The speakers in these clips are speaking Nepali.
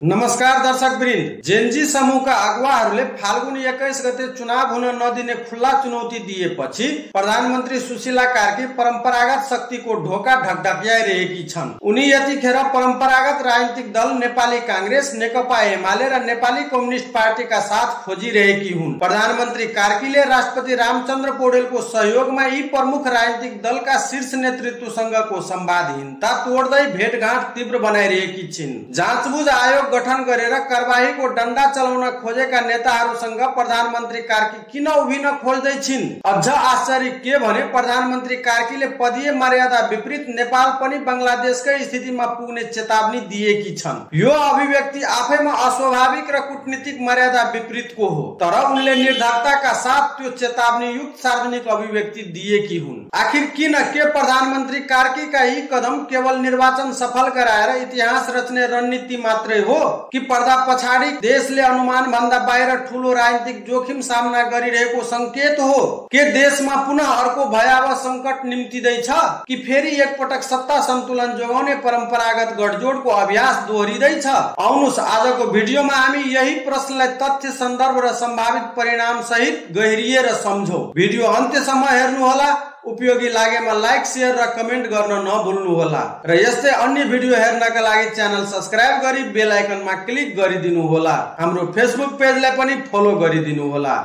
नमस्कार दर्शक वृन्द। जेनजी समूहका अगुवाहरूले फाल्गुन 21 गते चुनाव हुन नदिने खुल्ला चुनौती दिएपछि प्रधानमन्त्री सुशीला कार्की परम्परागत शक्तिको ढोका ढकढक्याइरहेकी छन्। उनी यतिखेर परम्परागत राजनीतिक दल नेपाली कांग्रेस, नेकपा एमाले र नेपाली कम्युनिस्ट पार्टीका साथ खोजिरहेकी हुन्। प्रधानमन्त्री कार्कीले राष्ट्रपति रामचन्द्र पौडेलको सहयोगमा यी प्रमुख राजनीतिक दलका शीर्ष नेतृत्वसँगको संवादहीनता तोड्दै भेटघाट तीव्र बनाइरहेकी छिन्। जाँचबुझ आयोग गठन गरेर कारबाहीको डण्डा चलाउन खोजेका नेताहरूसँग प्रधानमन्त्री कार्की किन उभिन खोज्दै छिन्? अझ आश्चर्य के भने प्रधानमन्त्री कार्कीले पदीय मर्यादा विपरीत नेपाल पनि बंगलादेशकै स्थितिमा पुग्ने चेतावनी दिएकी छन्। यो अभिव्यक्ति आफैमा अस्वाभाविक र कूटनीतिक मर्यादा विपरीतको हो, तर उनले निर्धक्ताका साथ त्यो चेतावनी युक्त सार्वजनिक अभिव्यक्ति दिएकी हुन्। आखिर किन? के प्रधानमन्त्री कार्कीका यी कदम केवल निर्वाचन सफल गराएर इतिहास रच्ने रणनीति मात्रै हो कि पर्दा पछाडि देशले अनुमान भन्दा बाहिर ठूलो राजनीतिक जोखिम सामना गरिरहेको संकेत हो? के देशमा पुनः अर्को भयावह संकट निम्तिदैछ कि फेरि एकपटक सत्ता सन्तुलन जोगाउने परम्परागत गठजोडको अभ्यास दोहोरिँदैछ? आउनुस् आजको भिडियोमा हामी यही प्रश्नलाई तथ्य, सन्दर्भ र सम्भावित परिणाम सहित गहिरिएर सम्झौं। भिडियो अन्त्यसम्म हेर्नुहोला। उपयोगी लागेमा लाइक, शेयर र कमेन्ट गर्न नभुल्नुहोला र यस्तै अन्य भिडियो हेर्नका लागि च्यानल सब्स्क्राइब गरी बेल आइकनमा क्लिक गरिदिनु होला। हाम्रो फेसबुक पेजलाई पनि फलो गरिदिनु होला।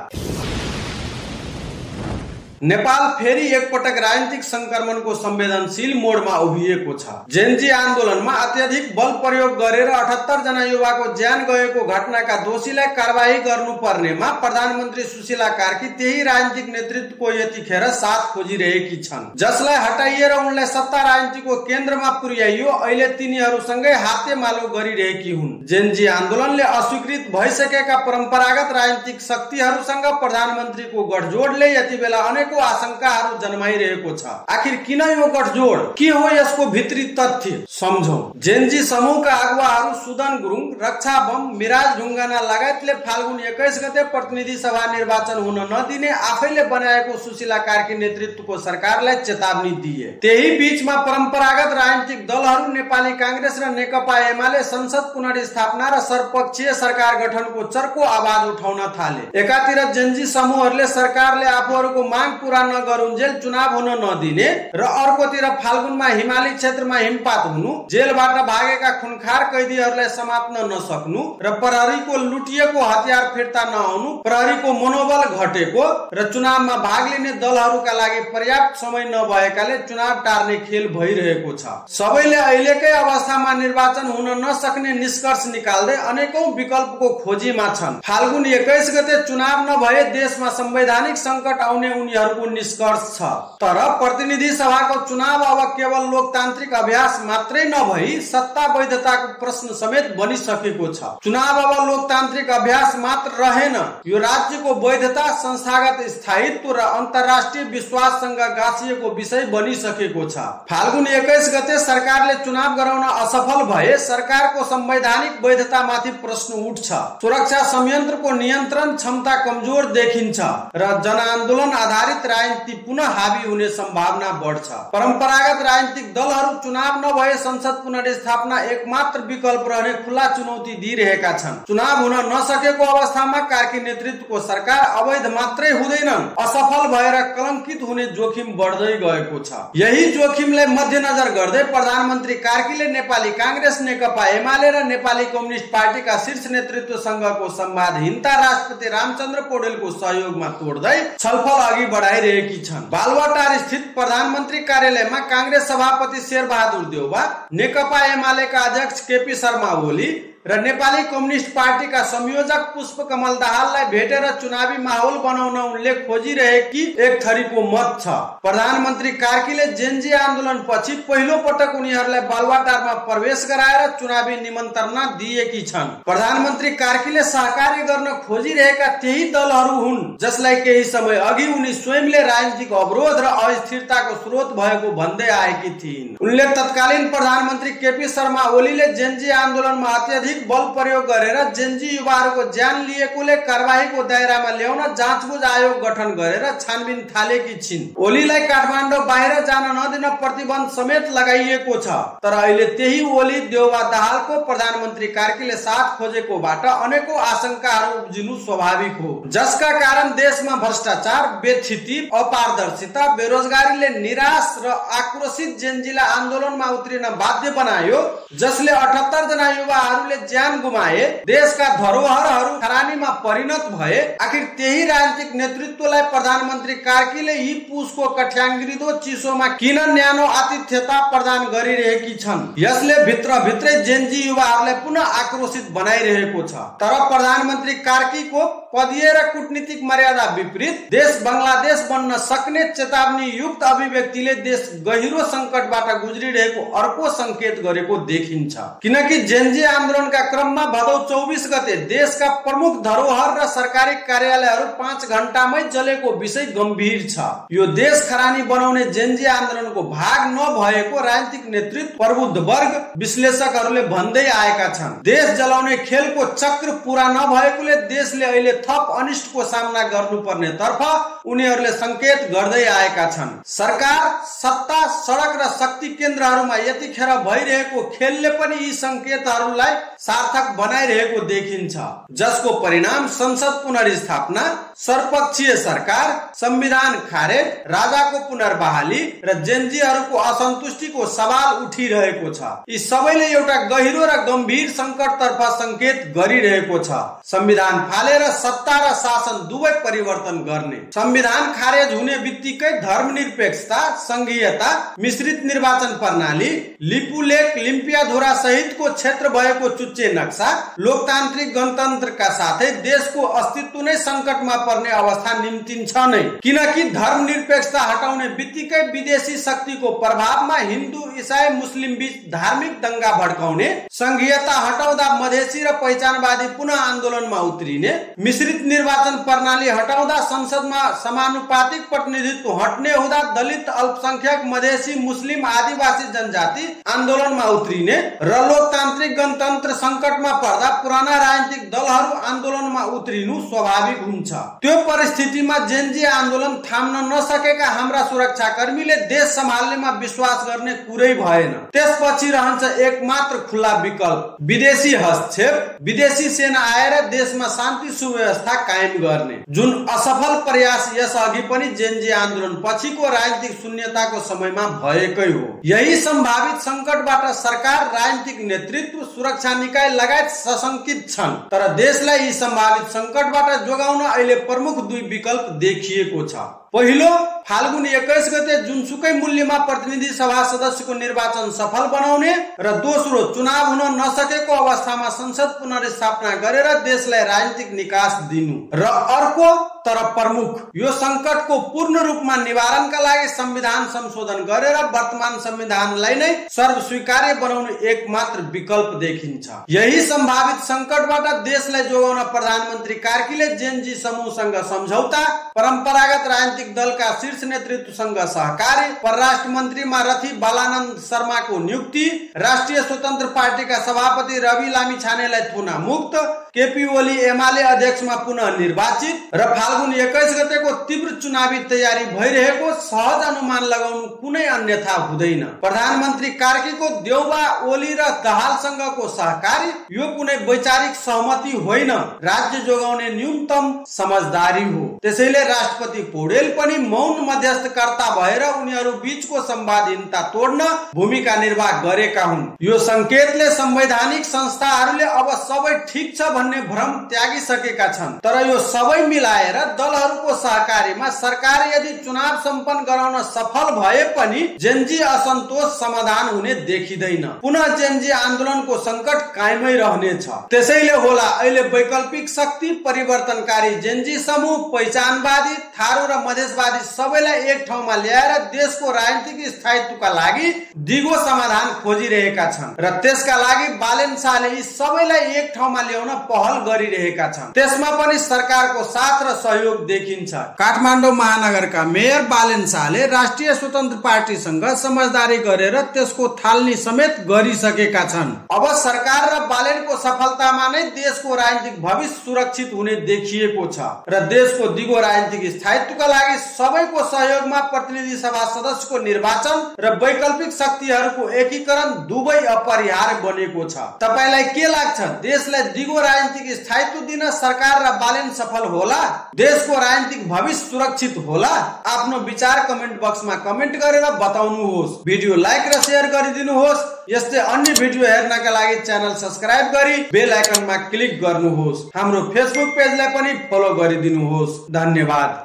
नेपाल फेरि एकपटक राजनीतिक संक्रमणको संवेदनशील मोडमा उभिएको छ। जेनजी आन्दोलनमा अत्यधिक बल प्रयोग गरेर 78 जना युवाको ज्यान गएको घटनाका दोषीलाई कारबाही गर्नुपर्नेमा प्रधानमन्त्री सुशीला कार्की त्यही राजनीतिक नेतृत्वको यतिखेर साथ खोजिरहेकी छन्, जसलाई हटाइएर उनलाई सत्ता राजनीतिको केन्द्रमा पुर्याइयो। अहिले तिनीहरूसँगै हातेमालो गरिरहेकी हुन्। जेनजी आन्दोलनले अस्वीकृत भइसकेका परम्परागत राजनीतिक शक्तिहरूसँग प्रधानमन्त्रीको गठजोडले यति बेला अनेक आशंकाहरू जन्माइरहेको छ। आखिर किन यो गठजोड? के हो यसको भित्री तथ्य? सम्झौं। जेनजी समूहका अगुवाहरू सुदन गुरुङ, रक्षा बम, मिराज ढुङ्गाना लगायतले फाल्गुन 21 गते प्रतिनिधि सभा निर्वाचन हुन नदिने आफैले बनाएको सुशीला कार्की नेतृत्वको सरकारलाई चेतावनी दिए। त्यही बीचमा परम्परागत राजनीतिक दलहरू नेपाली कांग्रेस र नेकपा एमाले संसद पुनर्स्थापना र सर्वपक्षीय सरकार गठनको चर्को आवाज उठाउन थाले। एकातिर जेनजी समूहहरूले सरकारले आफूहरूको माग पूरा नगरुन्जेल चुनाव हुन नदिने र अर्कोतिर फाल्गुनमा हिमाली क्षेत्रमा हिमपात हुनु, जेलबाट भागेका खुनखार कैदीहरूलाई समात्न नसक्नु र प्रहरीको लुटिएको हतियार फिर्ता नआउनु, प्रहरीको मनोबल घटेको र चुनावमा भाग लिने दलहरूका लागि पर्याप्त समय नभएकाले चुनाव टार्ने खेल भइरहेको छ। सबैले अहिलेकै अवस्थामा निर्वाचन हुन नसक्ने निष्कर्ष निकाल्दै अनेकौं विकल्पको खोजीमा छन्। फाल्गुन 21 गते चुनाव नभए देशमा संवैधानिक संकट आउने उनीहरूको निष्कर्ष छ। तर प्रतिनिधि सभाको चुनाव अब केवल लोकतान्त्रिक अभ्यास मात्रै नभई सत्ता वैधताको प्रश्न समेत बनिसकेको छ। चुनाव अब लोकतान्त्रिक अभ्यास मात्र रहेन, यो राज्यको वैधता, संस्थागत स्थायित्व र अन्तर्राष्ट्रिय विश्वाससँग गाँसिएको विषय बनिसकेको छ। फाल्गुन 21 गते सरकारले चुनाव गराउन असफल भए सरकारको संवैधानिक वैधतामाथि प्रश्न उठ्छ। सुरक्षा संयन्त्रको नियन्त्रण क्षमता कमजोर देखिन्छ र जनआन्दोलन आधारित राजनीति पुनः हावी हुने सम्भावना बढ्छ। परम्परागत राजनीतिक दलहरू चुनाव नभए संसद पुनर्स्थापना एकमात्र विकल्प रहने खुला चुनौती दिइरहेका छन्। चुनाव हुन नसकेको अवस्थामा कार्की नेतृत्वको सरकार अवैध मात्रै हुँदैनन्, असफल भएर कलंकित हुने जोखिम बढ्दै गएको छ। यही जोखिमलाई मध्यनजर गर्दै प्रधानमन्त्री कार्कीले नेपाली कांग्रेस, नेकपा एमाले र नेपाली कम्युनिस्ट पार्टीका शीर्ष नेतृत्वसँगको संवादहीनता राष्ट्रपति रामचन्द्र पौडेलको सहयोगमा तोड्दै छलफल अघि बढाइरहेकी छन्। बालुवाटार स्थित प्रधानमन्त्री कार्यालयमा कांग्रेस सभापति शेरबहादुर देउवा, नेकपा एमालेका अध्यक्ष केपी शर्मा ओली र नेपाली कम्युनिस्ट पार्टीका संयोजक पुष्पकमल दाहाललाई भेटेर चुनावी माहौल बनाउन उनले खोजिरहेकी एक थरीको मत छ। प्रधानमन्त्री कार्कीले जेनजी आन्दोलन पछि पहिलो पटक उनीहरूलाई बालुवाटारमा प्रवेश गराएर चुनावी निमन्त्रणा दिएकी छन्। प्रधानमन्त्री कार्कीले सहकार्य गर्न खोजिरहेका त्यही दलहरू हुन् जसलाई केही समय अघि उनी स्वयंले राजनीतिक अवरोध र अस्थिरताको स्रोत भएको भन्दै आएकी थिइन्। उनले तत्कालीन प्रधानमन्त्री केपी शर्मा ओलीले जेनजी आन्दोलनमा अत्यधिक अत्यधिक बल प्रयोग गरेर जेनजी युवाहरूको ज्यान लिएकोले कारबाहीको दायरामा ल्याउन जाँचबुझ आयोग गठन गरेर छानबिन थालेकी छिन्। ओलीलाई काठमाडौँ बाहिर जान नदिन प्रतिबन्ध समेत लगाइएको छ। तर अहिले त्यही ओली देउबा दाहालको प्रधानमन्त्री कार्कीले साथ खोजेकोबाट अनेकौं आशंकाहरू उब्जिनु स्वाभाविक हो, जसका कारण देशमा भ्रष्टाचार, बेथिति, अपारदर्शिता, बेरोजगारीले निराश र आक्रोशित जेनजीलाई आन्दोलनमा उत्रिन बाध्य बनायो, जसले 78 जना युवाहरूले ज्यान गुमाए, देशका धरोहरहरू खरानीमा परिणत भए। आखिर त्यही राजनीतिक नेतृत्वलाई प्रधानमन्त्री कार्कीले यी पुसको कठ्याङ्ग्रिदो चिसोमा किन न्यानो आतिथ्यता प्रदान गरिरहेकी छन्? यसले भित्रभित्रै जेनजी युवाहरूलाई पुनः आक्रोशित बनाइरहेको छ। तर प्रधानमन्त्री कार्कीको पदीय र कूटनीतिक मर्यादा विपरीत देश बंगलादेश बन्न सक्ने चेतावनी युक्त अभिव्यक्तिले देश गहिरो संकटबाट गुज्रिरहेको अर्को संकेत गरेको देखिन्छ। किनकि जेनजी आन्दोलनका क्रममा भदौ 24 गते देशका प्रमुख धरोहर र सरकारी कार्यालयहरू 5 घण्टामै जलेको विषय गम्भीर छ। यो देश खरानी बनाउने जेनजी आन्दोलनको भाग नभएको राजनीतिक नेतृत्व, प्रबुद्ध वर्ग, विश्लेषकहरूले भन्दै आएका छन्। देश जलाउने खेलको चक्र पूरा नभएकोले देशले अहिले थप अनिष्टको सामना गर्नुपर्ने तर्फ उनीहरूले संकेत गर्दै आएका छन्। सरकार, सत्ता, सडक र शक्ति केन्द्रहरूमा यतिखेर भइरहेको खेलले पनि यी संकेतहरूलाई सार्थक बनाइरहेको देखिन्छ, जसको परिणाम संसद पुनर्स्थापना, सर्वपक्षीय सरकार, संविधान खारेज, राजाको पुनर्बहाली र जेनजीहरूको असन्तुष्टिको सवाल उठिरहेको छ। यी सबैले एउटा गहिरो र गम्भीर संकटतर्फ संकेत गरिरहेको छ। संविधान फालेर सत्ता र शासन दुवै परिवर्तन गर्ने, संविधान खारेज हुने बित्तिकै धर्मनिरपेक्षता, संघीयता, मिश्रित निर्वाचन प्रणाली, लिपुलेख, लिम्पियाधुरा सहितको क्षेत्र भएको चुच्चे नक्सा, लोकतान्त्रिक गणतन्त्रका साथै देशको अस्तित्व नै संकटमा पर्ने अवस्था निम्तिन्छ नै। किनकि धर्मनिरपेक्षता हटाउने बित्तिकै विदेशी शक्तिको प्रभावमा हिन्दू, इसाई, मुस्लिम बीच धार्मिक दंगा भड्काउने, संघीयता हटाउँदा मधेसी र पहिचानवादी पुनः आन्दोलनमा उत्रिने, मिश्रित निर्वाचन प्रणाली हटाउँदा संसदमा समानुपातिक प्रतिनिधित्व हट्ने हुँदा दलित, अल्पसंख्यक, मधेसी, मुस्लिम, आदिवासी जनजाति आन्दोलनमा उत्रिने र लोकतान्त्रिक गणतन्त्र संकटमा पर्दा पुराना राजनीतिक दलहरू आन्दोलनमा उत्रिनु स्वाभाविक हुन्छ। त्यो परिस्थितिमा जेनजी आन्दोलन थाम्न नसकेका हाम्रा सुरक्षाकर्मीले देश सम्हाल्नेमा विश्वास गर्ने कुरै भएन। त्यसपछि रहन्छ एक मात्र खुला विकल्प, विदेशी हस्तक्षेप, विदेशी सेना आएर देशमा शान्ति सुव्यवस्था कायम गर्ने, जुन असफल प्रयास यस अघि पनि जेनजी आन्दोलन पछिको राजनीतिक शून्यताको समयमा भएकै हो। यही सम्भावित संकटबाट सरकार, राजनीतिक नेतृत्व, सुरक्षा निकाय लगायत सशंकित छन्। तर देशलाई यी सम्भावित संकटबाट जोगाउन अहिले प्रमुख दुई विकल्प देखिएको छ। पहिलो, फाल्गुन 21 गते जुनसुकै मूल्यमा प्रतिनिधि सभा सदस्यको निर्वाचन सफल बनाउने र दोस्रो, चुनाव हुन नसकेको अवस्थामा संसद पुनर्स्थापना गरेर देशलाई राजनीतिक निकास दिनु। र अर्को तर प्रमुख, यो संकटको पूर्ण रूपमा निवारणका लागि संविधान संशोधन गरेर वर्तमान संविधानलाई नै सर्वस्वीकार्य बनाउने एक मात्र विकल्प देखिन्छ। यही सम्भावित संकटबाट देशलाई जोगाउन प्रधानमन्त्री कार्कीले जेनजी समूहसँग सम्झौता, परम्परागत राजनीतिक दलका शीर्ष नेतृत्वसँग सहकारी, परराष्ट्र मन्त्रीमा रथी बालानन्द शर्माको नियुक्ति, राष्ट्रिय स्वतन्त्र पार्टीका सभापति रवि लामिछानेलाई थुना मुक्त, केपी ओली एमाले अध्यक्षमा पुनः निर्वाचित र फाल्गुन 21 गतेको तीव्र चुनावी तयारी भइरहेको सहज अनुमान लगाउनु कुनै अन्यथा हुँदैन। प्रधानमन्त्री कार्कीको देउबा ओली र दाहालसँगको सहकारी यो कुनै वैचारिक सहमति होइन, राज्य जोगाउने न्यूनतम समझदारी हो। त्यसैले राष्ट्रपति पौडेल पनि मौन मध्यस्थकर्ता भएर उनीहरू बीचको संवादहीनता तोड्न भूमिका निर्वाह गरेका हुन्। यो संकेतले संवैधानिक संस्थाहरूले अब सबै ठीक छ भन्ने भ्रम त्यागिसकेका छन्। तर यो सबै मिलाएर दलहरूको सहकारीमा सरकार यदि चुनाव सम्पन्न गराउन सफल भए पनि जेनजी असन्तोष समाधान हुने देखिँदैन। पुनः जेनजी आन्दोलनको संकट कायमै रहनेछ। त्यसैले होला अहिले वैकल्पिक शक्ति, परिवर्तनकारी जेनजी समूह, पहिचानवादी, थारू र समावेशवादी सबैलाई एक ठाउँमा ल्याएर देशको राजनीतिक स्थायित्वका लागि दिगो समाधान खोजिरहेका छन् र त्यसका लागि बालेन शाहले यी सबैलाई एक ठाउँमा ल्याउन पहल गरिरहेका छन्। त्यसमा पनि सरकारको साथ र सहयोग देखिन्छ। काठमाडौँ महानगरका मेयर बालेन शाहले राष्ट्रिय स्वतन्त्र पार्टीसँग समझदारी गरेर त्यसको थालनी समेत गरिसकेका छन्। अब सरकार र बालेनको सफलतामा नै देशको राजनीतिक भविष्य सुरक्षित हुने देखिएको छ र देशको दिगो राजनीतिक स्थायित्वका लागि सबैको सहयोगमा प्रतिनिधि सभा सदस्यको निर्वाचन र वैकल्पिक शक्तिहरूको एकीकरण दुवै अपरिहार्य बनेको छ। तपाईलाई के लाग्छ? देशलाई दिगो राजनीतिक स्थायित्व दिन सरकार र बालेन सफल होला? देशको राजनीतिक भविष्य सुरक्षित होला? आफ्नो विचार कमेन्ट बक्समा कमेन्ट गरेर बताउनुहोस्। भिडियो लाइक र शेयर गरिदिनुहोस्। यस्तै अन्य भिडियो हेर्नका लागि च्यानल सब्स्क्राइब गरी बेल आइकनमा क्लिक गर्नुहोस्। हाम्रो फेसबुक पेजलाई पनि फलो गरिदिनुहोस्। धन्यवाद।